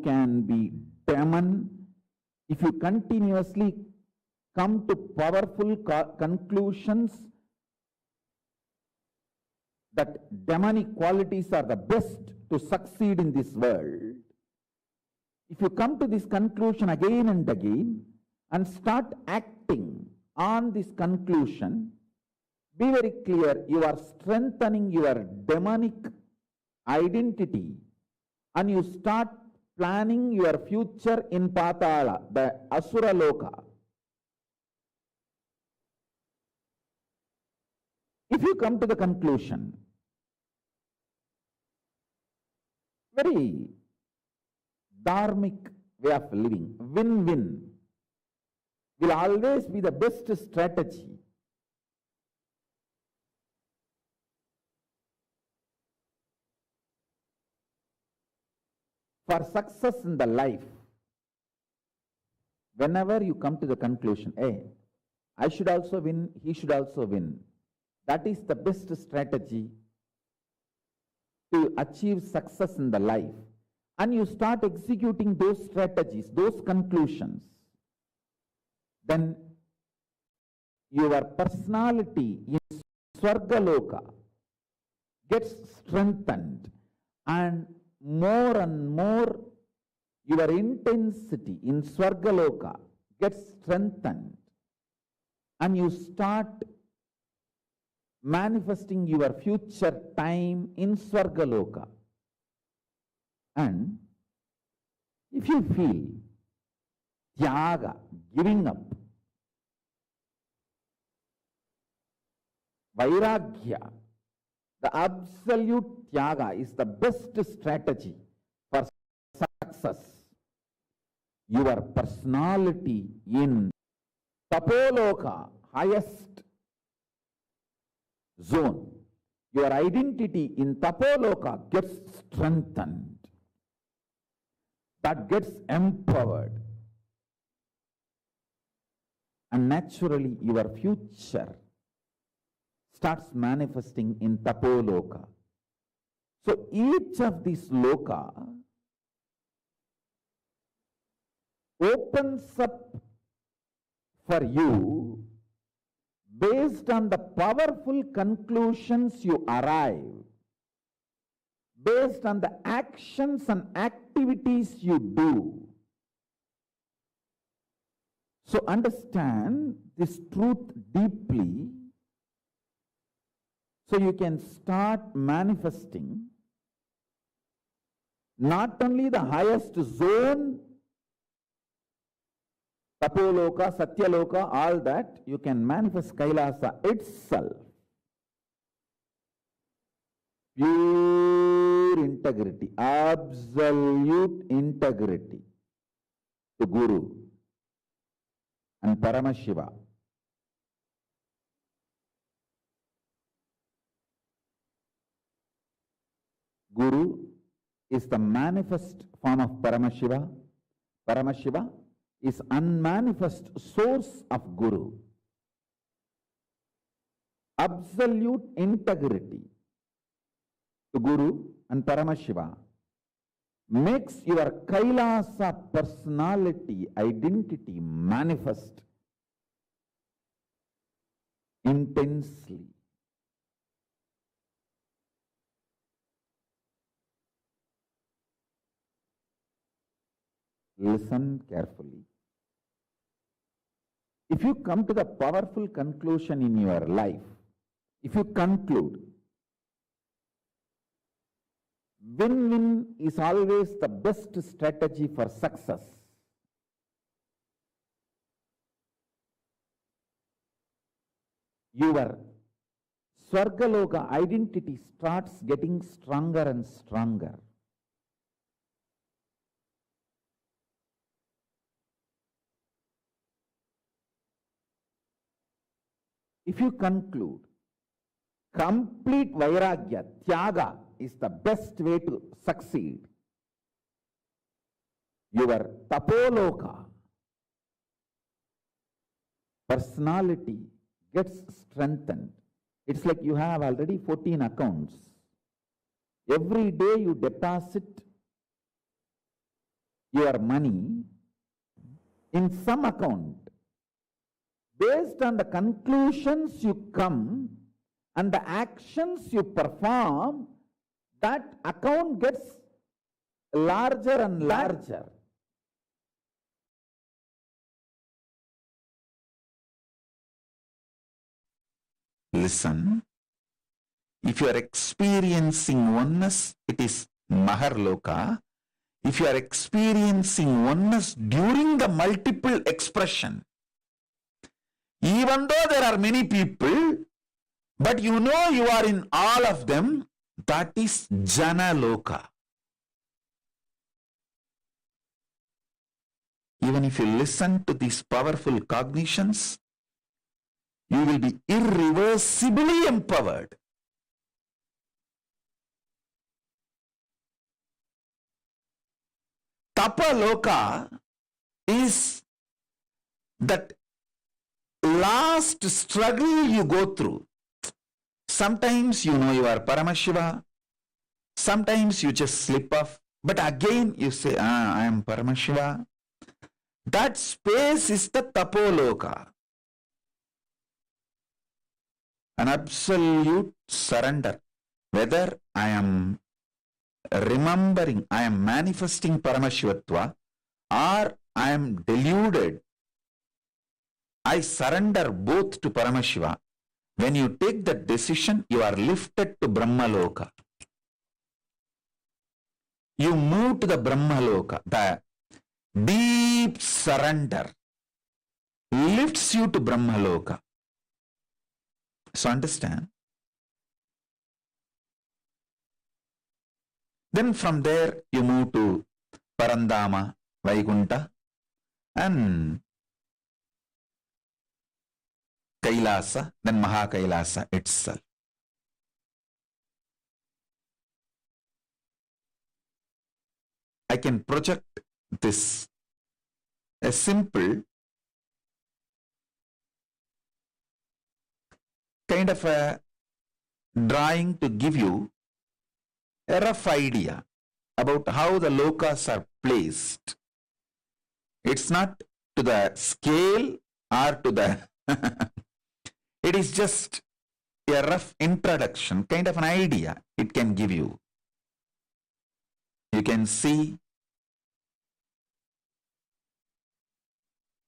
can be demon, if you continuously come to powerful conclusions that demonic qualities are the best to succeed in this world, if you come to this conclusion again and again and start acting on this conclusion, be very clear, you are strengthening your demonic identity and you start planning your future in Patala, the Asura Loka. If you come to the conclusion, very dharmic way of living, win-win, will always be the best strategy. For success in the life, whenever you come to the conclusion, hey, I should also win, he should also win, that is the best strategy to achieve success in the life. And you start executing those strategies, those conclusions, then your personality in Swargaloka gets strengthened, and more your intensity in Swargaloka gets strengthened, and you start manifesting your future time in Swargaloka. And if you feel tyaga, giving up, vairagya, the absolute tyaga is the best strategy for success. Your personality in Tapo Loka, highest zone, your identity in Tapo Loka gets strengthened. That gets empowered. And naturally your future starts manifesting in Tapo Loka. So each of these loka opens up for you based on the powerful conclusions you arrive, based on the actions and activities you do. So understand this truth deeply, so you can start manifesting not only the highest zone, Tapoloka, Satyaloka, all that, you can manifest Kailasa itself. Pure integrity, absolute integrity to Guru and Paramashiva. Guru is the manifest form of Paramashiva. Paramashiva is unmanifest source of Guru. Absolute integrity to Guru and Paramashiva makes your Kailasa personality, identity manifest intensely. Listen carefully. If you come to the powerful conclusion in your life, if you conclude, win-win is always the best strategy for success. Your Swargaloka identity starts getting stronger and stronger. If you conclude complete vairagya, tyaga is the best way to succeed, your Tapoloka personality gets strengthened. It's like you have already 14 accounts. Every day you deposit your money in some account. Based on the conclusions you come and the actions you perform, that account gets larger and larger. Listen, if you are experiencing oneness, it is Maharloka. If you are experiencing oneness during the multiple expression, even though there are many people, but you know you are in all of them, that is Jana Loka. Even if you listen to these powerful cognitions, you will be irreversibly empowered. Tapo Loka is that last struggle you go through. Sometimes you know you are Paramashiva, sometimes you just slip off, but again you say, I am Paramashiva. That space is the Tapo Loka. An absolute surrender. Whether I am remembering, I am manifesting Paramashivatva, or I am deluded, I surrender both to Paramashiva. When you take that decision, you are lifted to Brahmaloka. You move to the Brahmaloka. The deep surrender lifts you to Brahmaloka. So understand. Then from there you move to Parandama, Vaikunta, and Kailasa, then Mahakailasa itself. I can project this, a simple kind of a drawing to give you a rough idea about how the lokas are placed. It's not to the scale or to the it is just a rough introduction, kind of an idea it can give you. You can see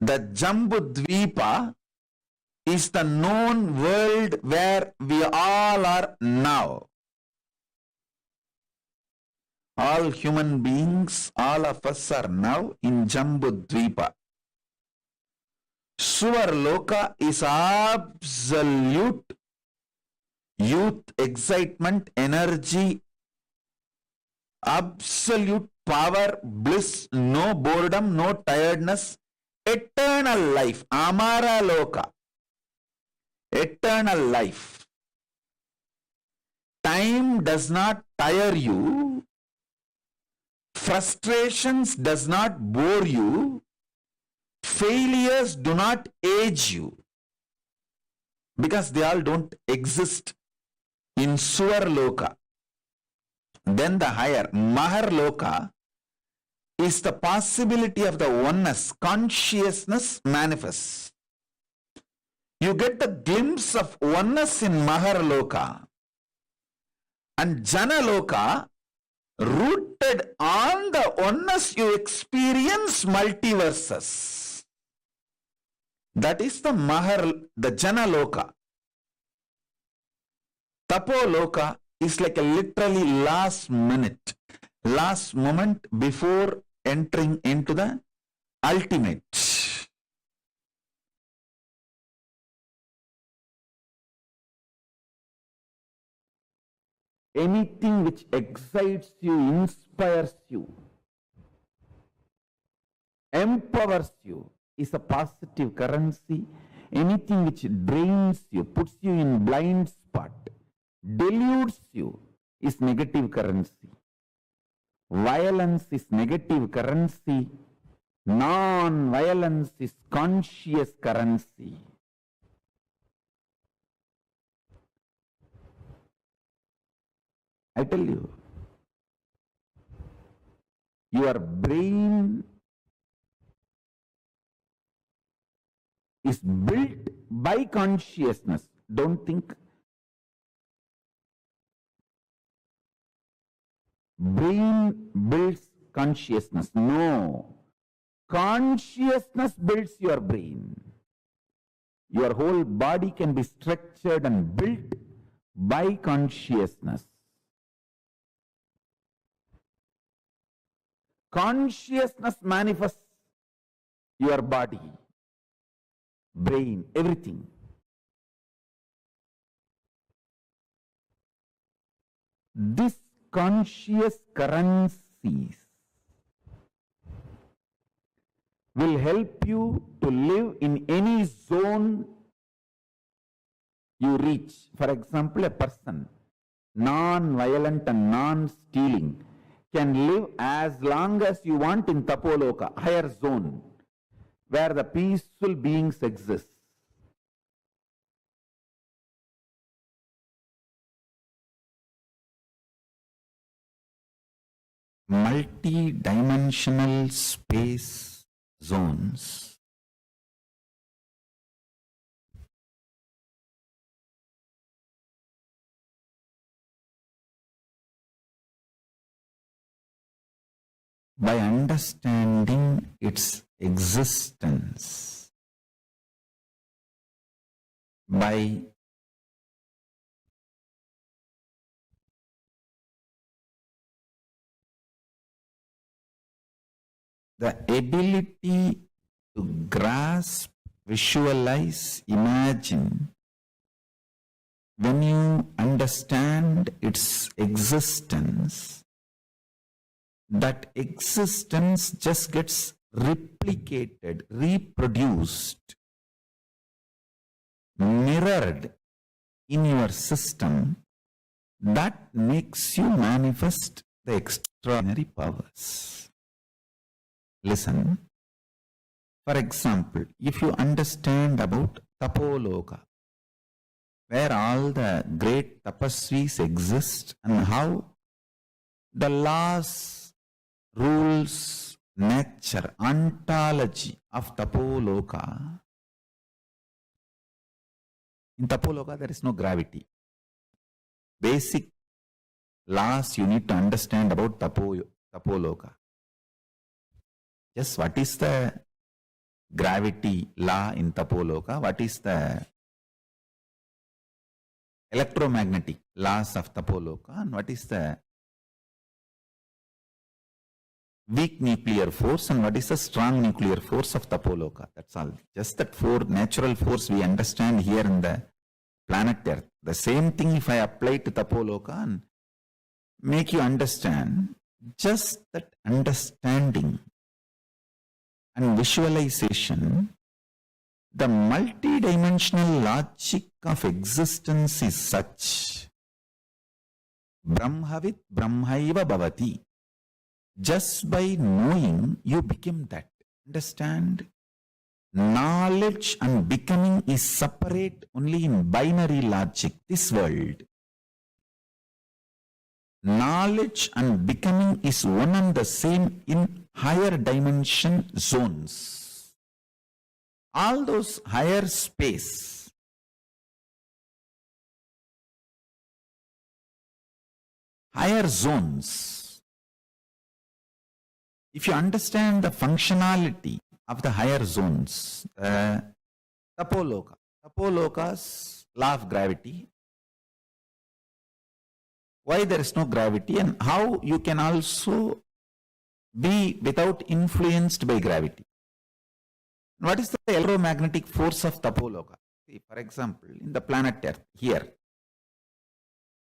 the Jambudvipa is the known world where we all are now. All human beings, all of us are now in Jambudvipa. Suvarloka is absolute youth, excitement, energy, absolute power, bliss, no boredom, no tiredness, eternal life, Amara Loka, eternal life. Time does not tire you, frustrations does not bore you, failures do not age you, because they all don't exist in Suvarloka. Then the higher Maharloka is the possibility of the oneness, consciousness manifests. You get the glimpse of oneness in Maharloka, and Janaloka, rooted on the oneness, you experience multiverses. That is the Janaloka. Tapo Loka is like a literally last minute, last moment before entering into the ultimate. Anything which excites you, inspires you, empowers you is a positive currency. Anything which drains you, puts you in blind spot, deludes you is negative currency. Violence is negative currency. Non-violence is conscious currency. I tell you, Your brain is built by consciousness. Don't think brain builds consciousness. No. Consciousness builds your brain. Your whole body can be structured and built by consciousness. Consciousness manifests your body, brain, everything. This conscious currencies will help you to live in any zone you reach. For example, a person non-violent and non-stealing can live as long as you want in Tapo Loka, higher zone, where the peaceful beings exist. Multi-dimensional space zones by understanding its existence, by the ability to grasp, visualize, imagine. When you understand its existence, that existence just gets replicated, reproduced, mirrored in your system. That makes you manifest the extraordinary powers. Listen. For example, if you understand about Tapo Loka, where all the great tapasvis exist and how the laws, rules, nature, ontology of Tapo Loka. In Tapo Loka, there is no gravity. Basic laws you need to understand about Tapo Loka. Just what is the gravity law in Tapo Loka? What is the electromagnetic laws of Tapo Loka? And what is the weak nuclear force and what is the strong nuclear force of Tapo Loka? That's all. Just that four natural force we understand here in the planet Earth. The same thing if I apply to Tapo Loka and make you understand, just that understanding and visualization, the multidimensional logic of existence is such. Brahmavit Brahmaiva Bhavati. Just by knowing, you become that. Understand? Knowledge and becoming is separate only in binary logic, this world. Knowledge and becoming is one and the same in higher dimension zones. All those higher space, higher zones. If you understand the functionality of the higher zones, Tapo Loka's law of gravity, why there is no gravity and how you can also be without influenced by gravity. What is the electromagnetic force of Tapo Loka? See, for example, in the planet Earth, here,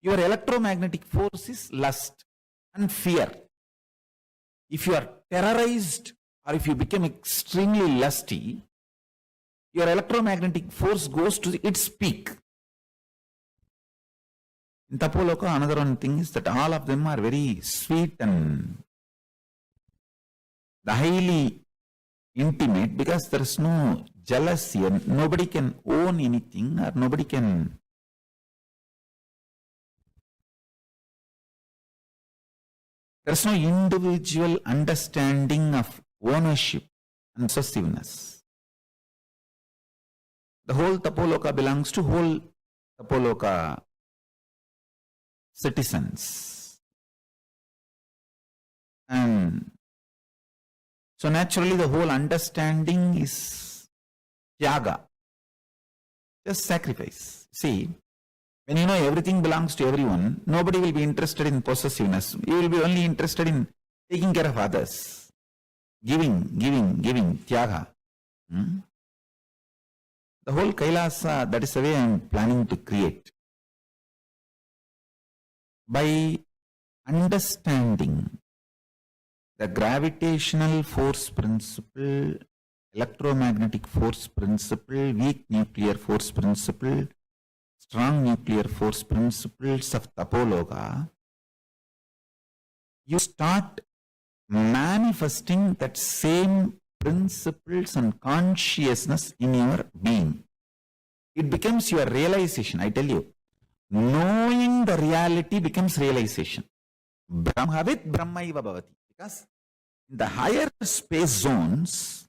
your electromagnetic force is lust and fear. If you are terrorized or if you become extremely lusty, your electromagnetic force goes to its peak. In Tapo Loka, another one thing is that all of them are very sweet and highly intimate because there is no jealousy and nobody can own anything or nobody can There is no individual understanding of ownership and possessiveness. The whole Tapo Loka belongs to whole Tapo Loka citizens. And so naturally the whole understanding is tyaga, just sacrifice. See, when you know everything belongs to everyone, nobody will be interested in possessiveness. You will be only interested in taking care of others. Giving, tyaga. The whole Kailasa, that is the way I am planning to create. By understanding the gravitational force principle, electromagnetic force principle, weak nuclear force principle, strong nuclear force principles of Tapo Loka, you start manifesting that same principles and consciousness in your being. It becomes your realization, I tell you. Knowing the reality becomes realization. Brahmavit Brahmaiva Bhavati. Because in the higher space zones,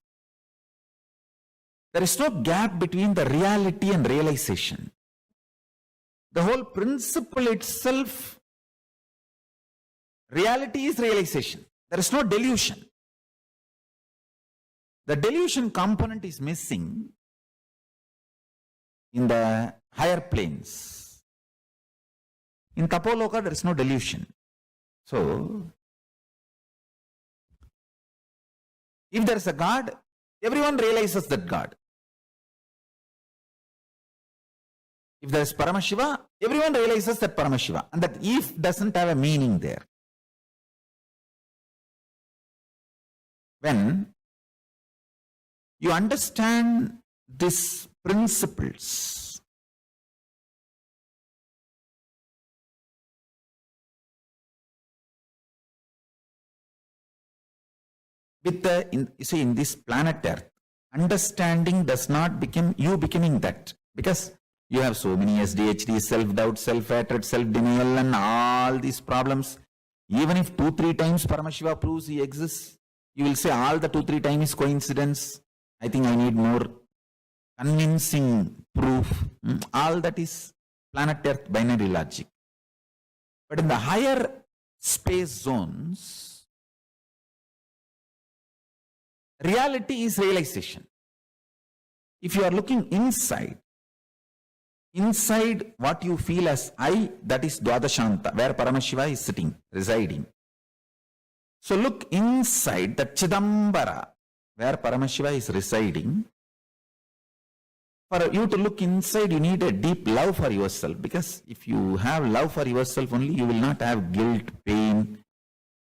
there is no gap between the reality and realization. The whole principle itself, reality is realization. There is no delusion. The delusion component is missing in the higher planes. In Tapo Loka, there is no delusion. So, if there is a God, everyone realizes that God. If there is Paramashiva, everyone realizes that Paramashiva. And that if doesn't have a meaning there. When you understand these principles, with the, in this planet Earth, understanding does not become you becoming that. Because you have so many SDHD, self-doubt, self-hatred, self-denial and all these problems. Even if 2-3 times Paramashiva proves he exists, you will say all the 2-3 times is coincidence. I think I need more convincing proof. All that is planet Earth binary logic. But in the higher space zones, reality is realization. If you are looking inside what you feel as I, that is Dwadashanta, where Paramashiva is sitting, residing. So look inside the Chidambara, where Paramashiva is residing. For you to look inside, you need a deep love for yourself. Because if you have love for yourself only, you will not have guilt, pain,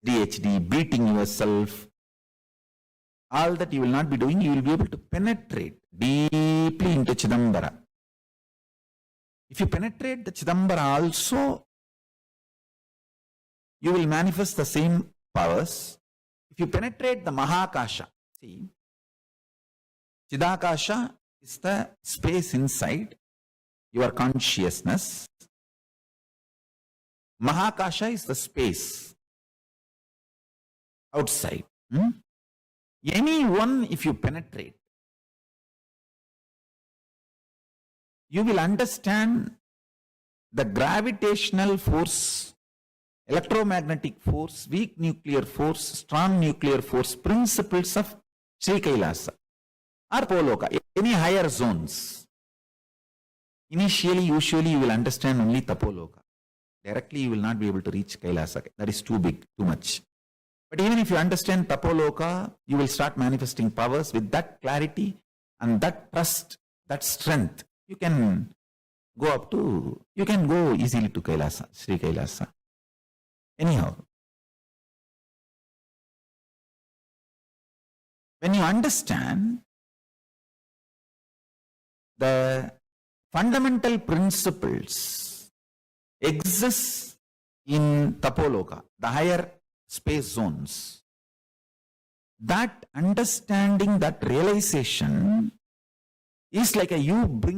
DHD, beating yourself. All that you will not be doing, you will be able to penetrate deeply into Chidambara. If you penetrate the Chidambara also, you will manifest the same powers. If you penetrate the Mahakasha, see, Chidakasha is the space inside your consciousness. Mahakasha is the space outside. Any one, if you penetrate, you will understand the gravitational force, electromagnetic force, weak nuclear force, strong nuclear force, principles of Sri Kailasa or Tapo Loka, any higher zones. Initially, usually you will understand only Tapo Loka. Directly you will not be able to reach Kailasa. That is too big, too much. But even if you understand Tapo Loka, you will start manifesting powers with that clarity and that trust, that strength. You can go easily to Kailasa, Sri Kailasa. Anyhow, when you understand the fundamental principles exist in Tapo Loka, the higher space zones, that understanding, that realization is like you bring